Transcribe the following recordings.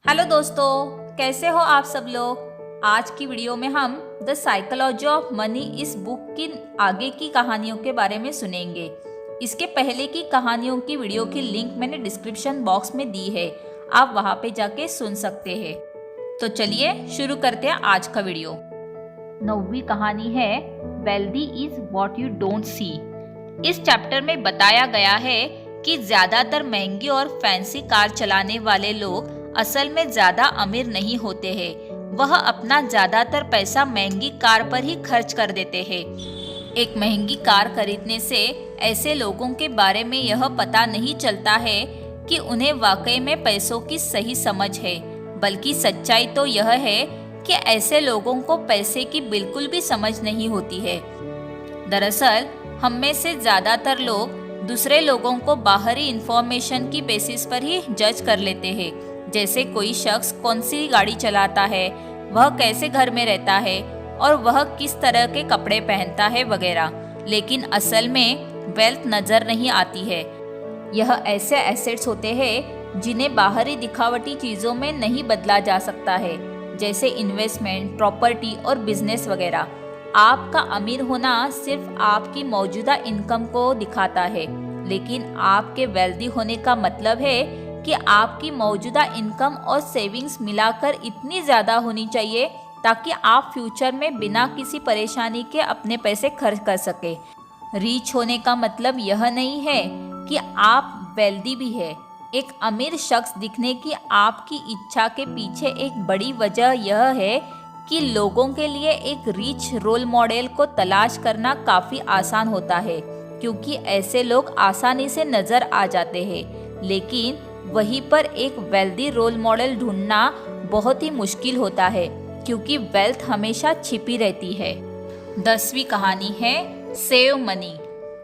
Hello दोस्तों, कैसे हो आप सब लोग। आज की वीडियो में हम द साइकोलॉजी ऑफ मनी इस बुक की आगे की कहानियों के बारे में सुनेंगे। इसके पहले की कहानियों की वीडियो की लिंक मैंने डिस्क्रिप्शन बॉक्स में दी है, आप वहां पे जाके सुन सकते हैं। तो चलिए शुरू करते हैं आज का वीडियो। 9वीं कहानी है wealthy is what you don't see. इस चैप्टर में बताया गया है कि ज्यादातर महंगी और फैंसी कार चलाने वाले लोग असल में ज्यादा अमीर नहीं होते हैं। वह अपना ज्यादातर पैसा महंगी कार पर ही खर्च कर देते हैं। एक महंगी कार खरीदने से ऐसे लोगों के बारे में यह पता नहीं चलता है कि उन्हें वाकई में पैसों की सही समझ है, बल्कि सच्चाई तो यह है कि ऐसे लोगों को पैसे की बिल्कुल भी समझ नहीं होती है। दरअसल हम में से ज्यादातर लोग दूसरे लोगों को बाहरी इंफॉर्मेशन की बेसिस पर ही जज कर लेते हैं, जैसे कोई शख्स कौन सी गाड़ी चलाता है, वह कैसे घर में रहता है और वह किस तरह के कपड़े पहनता है वगैरह। लेकिन असल में वेल्थ नजर नहीं आती है। यह ऐसे एसेट्स होते हैं जिन्हें बाहरी दिखावटी चीज़ों में नहीं बदला जा सकता है, जैसे इन्वेस्टमेंट, प्रॉपर्टी और बिजनेस वगैरह। आपका अमीर होना सिर्फ आपकी मौजूदा इनकम को दिखाता है, लेकिन आपके वेल्दी होने का मतलब है कि आपकी मौजूदा इनकम और सेविंग्स मिलाकर इतनी ज़्यादा होनी चाहिए ताकि आप फ्यूचर में बिना किसी परेशानी के अपने पैसे खर्च कर सके। रीच होने का मतलब यह नहीं है कि आप वेल्दी भी है। एक अमीर शख्स दिखने की आपकी इच्छा के पीछे एक बड़ी वजह यह है कि लोगों के लिए एक रिच रोल मॉडल को तलाश करना काफ़ी आसान होता है, क्योंकि ऐसे लोग आसानी से नज़र आ जाते हैं। लेकिन वहीं पर एक वेल्दी रोल मॉडल ढूंढना बहुत ही मुश्किल होता है, क्योंकि वेल्थ हमेशा छिपी रहती है। 10वीं कहानी है सेव मनी।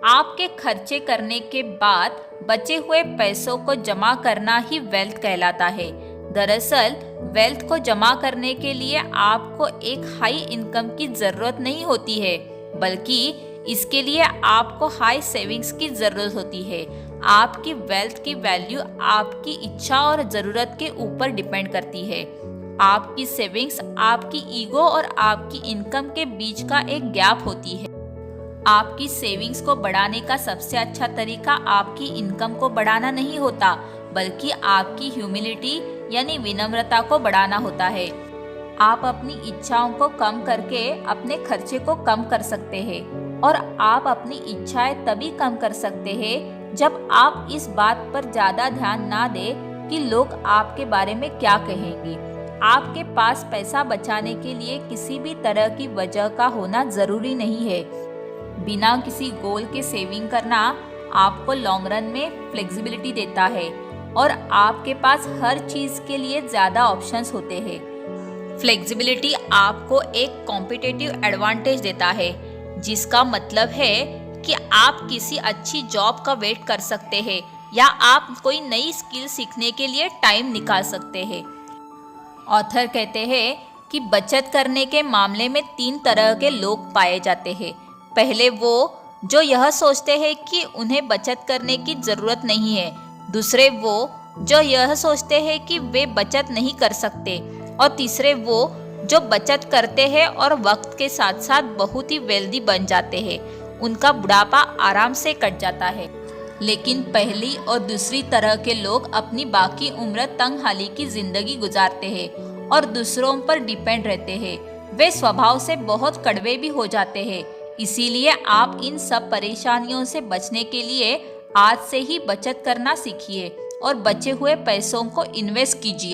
आपके खर्चे करने के बाद बचे हुए पैसों को जमा करना ही वेल्थ कहलाता है। दरअसल वेल्थ को जमा करने के लिए आपको एक हाई इनकम की ज़रूरत नहीं होती है, बल्कि इसके लिए आपको हाई सेविंग्स की ज़रूरत होती है। आपकी वेल्थ की वैल्यू आपकी इच्छा और ज़रूरत के ऊपर डिपेंड करती है। आपकी सेविंग्स आपकी ईगो और आपकी इनकम के बीच का एक गैप होती है। आपकी सेविंग्स को बढ़ाने का सबसे अच्छा तरीका आपकी इनकम को बढ़ाना नहीं होता, बल्कि आपकी ह्यूमिलिटी यानी विनम्रता को बढ़ाना होता है। आप अपनी इच्छाओं को कम करके अपने खर्चे को कम कर सकते हैं, और आप अपनी इच्छाएं तभी कम कर सकते हैं जब आप इस बात पर ज़्यादा ध्यान ना दें कि लोग आपके बारे में क्या कहेंगे। आपके पास पैसा बचाने के लिए किसी भी तरह की वजह का होना ज़रूरी नहीं है। बिना किसी गोल के सेविंग करना आपको लॉन्ग रन में फ्लेक्सिबिलिटी देता है, और आपके पास हर चीज़ के लिए ज़्यादा ऑप्शंस होते हैं। फ्लेक्सिबिलिटी आपको एक कॉम्पिटिटिव एडवांटेज देता है, जिसका मतलब है कि आप किसी अच्छी जॉब का वेट कर सकते हैं, या आप कोई नई स्किल सीखने के लिए टाइम निकाल सकते हैं। ऑथर कहते हैं कि बचत करने के मामले में 3 तरह के लोग पाए जाते हैं। पहले वो जो यह सोचते हैं कि उन्हें बचत करने की ज़रूरत नहीं है। दूसरे वो जो यह सोचते हैं कि वे बचत नहीं कर सकते। और तीसरे वो जो बचत करते हैं और वक्त के साथ साथ बहुत ही वेल्दी बन जाते हैं। उनका बुढ़ापा आराम से कट जाता है। लेकिन पहली और दूसरी तरह के लोग अपनी बाकी उम्र तंगहाली की जिंदगी गुजारते हैं और दूसरों पर डिपेंड रहते हैं। वे स्वभाव से बहुत कड़वे भी हो जाते हैं। इसीलिए आप इन सब परेशानियों से बचने के लिए आज से ही बचत करना सीखिए और बचे हुए पैसों को इन्वेस्ट कीजिए।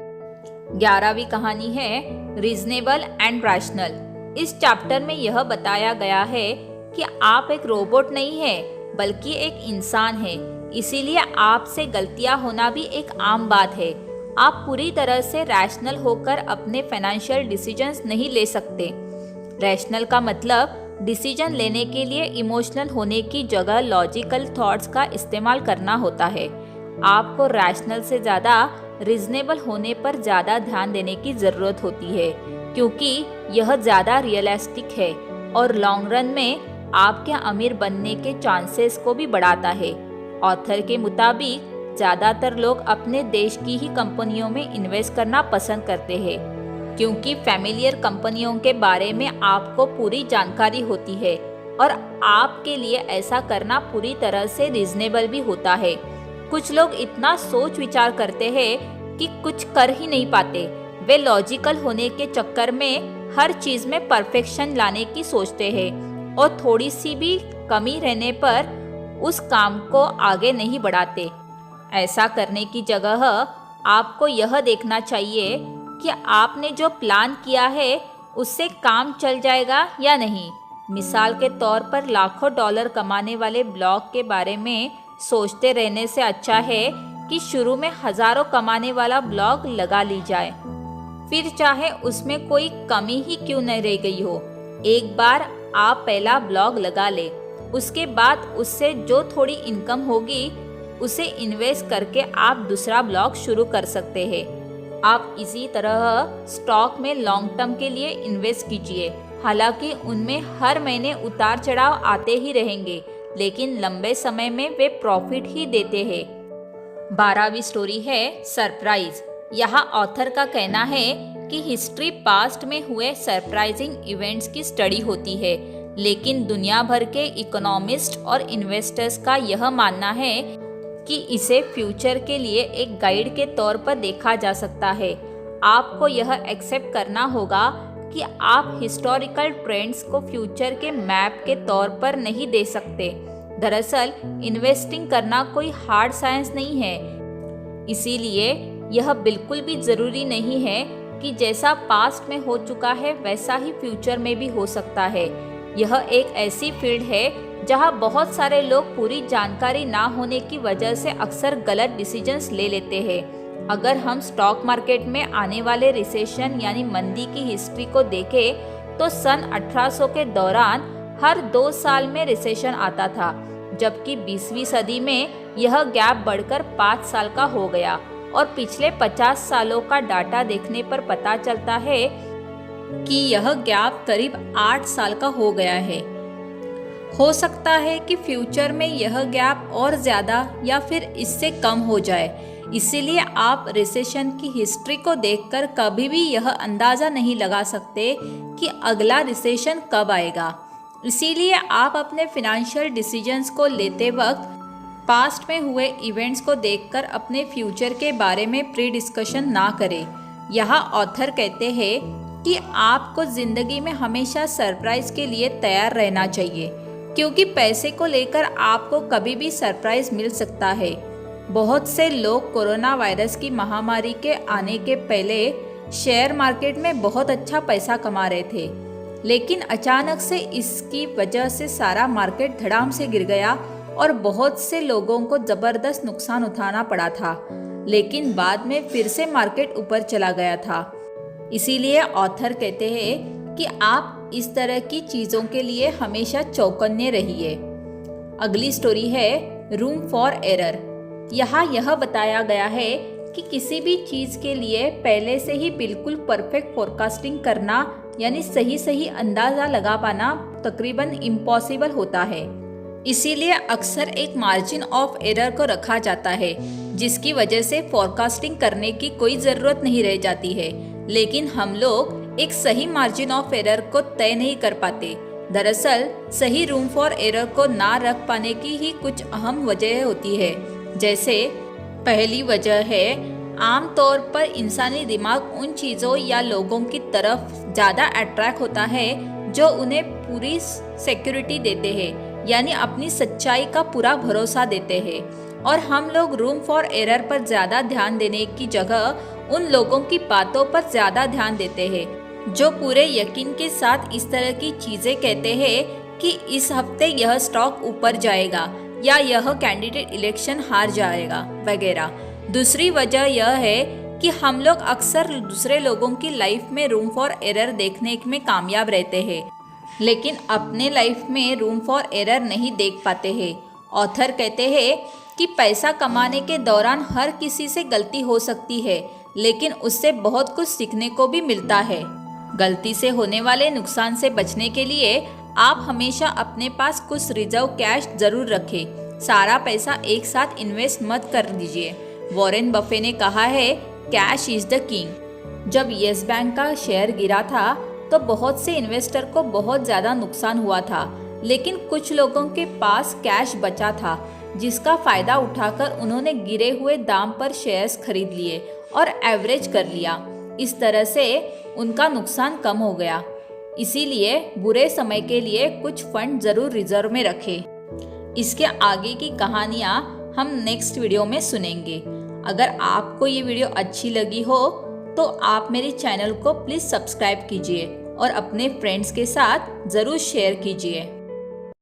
11वीं कहानी है रीजनेबल एंड रैशनल। इस चैप्टर में यह बताया गया है कि आप एक रोबोट नहीं है, बल्कि एक इंसान है। इसीलिए आपसे गलतियां होना भी एक आम बात है। आप पूरी तरह से रैशनल होकर अपने फाइनेंशियल डिसीजंस नहीं ले सकते। रैशनल का मतलब डिसीजन लेने के लिए इमोशनल होने की जगह लॉजिकल थॉट्स का इस्तेमाल करना होता है। आपको रैशनल से ज़्यादा रीजनेबल होने पर ज़्यादा ध्यान देने की ज़रूरत होती है, क्योंकि यह ज़्यादा रियलिस्टिक है और लॉन्ग रन में आपके अमीर बनने के चांसेस को भी बढ़ाता है। ऑथर के मुताबिक ज़्यादातर लोग अपने देश की ही कंपनियों में इन्वेस्ट करना पसंद करते हैं, क्योंकि फैमिलियर कंपनियों के बारे में आपको पूरी जानकारी होती है और आपके लिए ऐसा करना पूरी तरह से रीजनेबल भी होता है। कुछ लोग इतना सोच विचार करते हैं कि कुछ कर ही नहीं पाते। वे लॉजिकल होने के चक्कर में हर चीज़ में परफेक्शन लाने की सोचते हैं और थोड़ी सी भी कमी रहने पर उस काम को आगे नहीं बढ़ाते। ऐसा करने की जगह आपको यह देखना चाहिए कि आपने जो प्लान किया है उससे काम चल जाएगा या नहीं। मिसाल के तौर पर लाखों डॉलर कमाने वाले ब्लॉग के बारे में सोचते रहने से अच्छा है कि शुरू में हजारों कमाने वाला ब्लॉग लगा ली जाए, फिर चाहे उसमें कोई कमी ही क्यों नहीं रह गई हो। एक बार आप पहला ब्लॉग लगा ले, उसके बाद उससे जो थोड़ी इनकम होगी उसे इन्वेस्ट करके आप दूसरा ब्लॉग शुरू कर सकते हैं। आप इसी तरह स्टॉक में लॉन्ग टर्म के लिए इन्वेस्ट कीजिए। हालांकि उनमें हर महीने उतार चढ़ाव आते ही रहेंगे, लेकिन लंबे समय में वे प्रॉफिट ही देते हैं। 12वीं स्टोरी है सरप्राइज। यहाँ ऑथर का कहना है कि हिस्ट्री पास्ट में हुए सरप्राइजिंग इवेंट्स की स्टडी होती है, लेकिन दुनिया भर के इकोनॉमिस्ट और इन्वेस्टर्स का यह मानना है कि इसे फ्यूचर के लिए एक गाइड के तौर पर देखा जा सकता है। आपको यह एक्सेप्ट करना होगा कि आप हिस्टोरिकल ट्रेंड्स को फ्यूचर के मैप के तौर पर नहीं दे सकते। दरअसल इन्वेस्टिंग करना कोई हार्ड साइंस नहीं है, इसीलिए यह बिल्कुल भी ज़रूरी नहीं है कि जैसा पास्ट में हो चुका है वैसा ही फ्यूचर में भी हो सकता है। यह एक ऐसी फील्ड है जहां बहुत सारे लोग पूरी जानकारी ना होने की वजह से अक्सर गलत डिसीजंस ले लेते हैं। अगर हम स्टॉक मार्केट में आने वाले रिसेशन यानी मंदी की हिस्ट्री को देखें तो सन 1800 के दौरान हर 2 साल में रिसेशन आता था, जबकि 20वीं सदी में यह गैप बढ़कर 5 साल का हो गया और पिछले 50 सालों का डाटा देखने पर पता चलता है कि यह गैप करीब 8 साल का हो गया है। हो सकता है कि फ्यूचर में यह गैप और ज़्यादा या फिर इससे कम हो जाए। इसीलिए आप रिसेशन की हिस्ट्री को देखकर कभी भी यह अंदाज़ा नहीं लगा सकते कि अगला रिसेशन कब आएगा। इसीलिए आप अपने फिनेंशियल डिसीजंस को लेते वक्त पास्ट में हुए इवेंट्स को देखकर अपने फ्यूचर के बारे में प्री डिस्कशन ना करें। यहाँ ऑथर कहते हैं कि आपको ज़िंदगी में हमेशा सरप्राइज के लिए तैयार रहना चाहिए, क्योंकि पैसे को लेकर आपको कभी भी सरप्राइज मिल सकता है। बहुत से लोग कोरोना वायरस की महामारी के आने के पहले शेयर मार्केट में बहुत अच्छा पैसा कमा रहे थे, लेकिन अचानक से इसकी वजह से सारा मार्केट धड़ाम से गिर गया और बहुत से लोगों को ज़बरदस्त नुकसान उठाना पड़ा था। लेकिन बाद में फिर से मार्केट ऊपर चला गया था। इसीलिए ऑथर कहते हैं कि आप इस तरह की चीज़ों के लिए हमेशा चौकन्ने रहिए। अगली स्टोरी है रूम फॉर एरर। यहाँ यह बताया गया है कि किसी भी चीज़ के लिए पहले से ही बिल्कुल परफेक्ट फोरकास्टिंग करना यानी सही अंदाज़ा लगा पाना तकरीबन इम्पॉसिबल होता है। इसीलिए अक्सर एक मार्जिन ऑफ एरर को रखा जाता है, जिसकी वजह से फोरकास्टिंग करने की कोई ज़रूरत नहीं रह जाती है। लेकिन हम लोग एक सही मार्जिन ऑफ एरर को तय नहीं कर पाते। दरअसल सही रूम फॉर एरर को ना रख पाने की ही कुछ अहम वजह होती है। जैसे पहली वजह है, आमतौर पर इंसानी दिमाग उन चीज़ों या लोगों की तरफ ज़्यादा अट्रैक्ट होता है जो उन्हें पूरी सिक्योरिटी देते हैं, यानी अपनी सच्चाई का पूरा भरोसा देते हैं। और हम लोग रूम फॉर एरर पर ज़्यादा ध्यान देने की जगह उन लोगों की बातों पर ज़्यादा ध्यान देते हैं जो पूरे यकीन के साथ इस तरह की चीज़ें कहते हैं कि इस हफ्ते यह स्टॉक ऊपर जाएगा या यह कैंडिडेट इलेक्शन हार जाएगा वगैरह। दूसरी वजह यह है कि हम लोग अक्सर दूसरे लोगों की लाइफ में रूम फॉर एरर देखने में कामयाब रहते हैं, लेकिन अपने लाइफ में रूम फॉर एरर नहीं देख पाते हैं। ऑथर कहते हैं कि पैसा कमाने के दौरान हर किसी से गलती हो सकती है, लेकिन उससे बहुत कुछ सीखने को भी मिलता है। गलती से होने वाले नुकसान से बचने के लिए आप हमेशा अपने पास कुछ रिजर्व कैश जरूर रखें। सारा पैसा एक साथ इन्वेस्ट मत कर दीजिए। वॉरेन बफे ने कहा है, कैश इज द किंग। जब येस बैंक का शेयर गिरा था तो बहुत से इन्वेस्टर को बहुत ज़्यादा नुकसान हुआ था, लेकिन कुछ लोगों के पास कैश बचा था, जिसका फ़ायदा उठाकर उन्होंने गिरे हुए दाम पर शेयर्स खरीद लिए और एवरेज कर लिया। इस तरह से उनका नुकसान कम हो गया। इसीलिए बुरे समय के लिए कुछ फंड ज़रूर रिजर्व में रखें। इसके आगे की कहानियाँ हम नेक्स्ट वीडियो में सुनेंगे। अगर आपको ये वीडियो अच्छी लगी हो तो आप मेरे चैनल को प्लीज़ सब्सक्राइब कीजिए और अपने फ्रेंड्स के साथ ज़रूर शेयर कीजिए।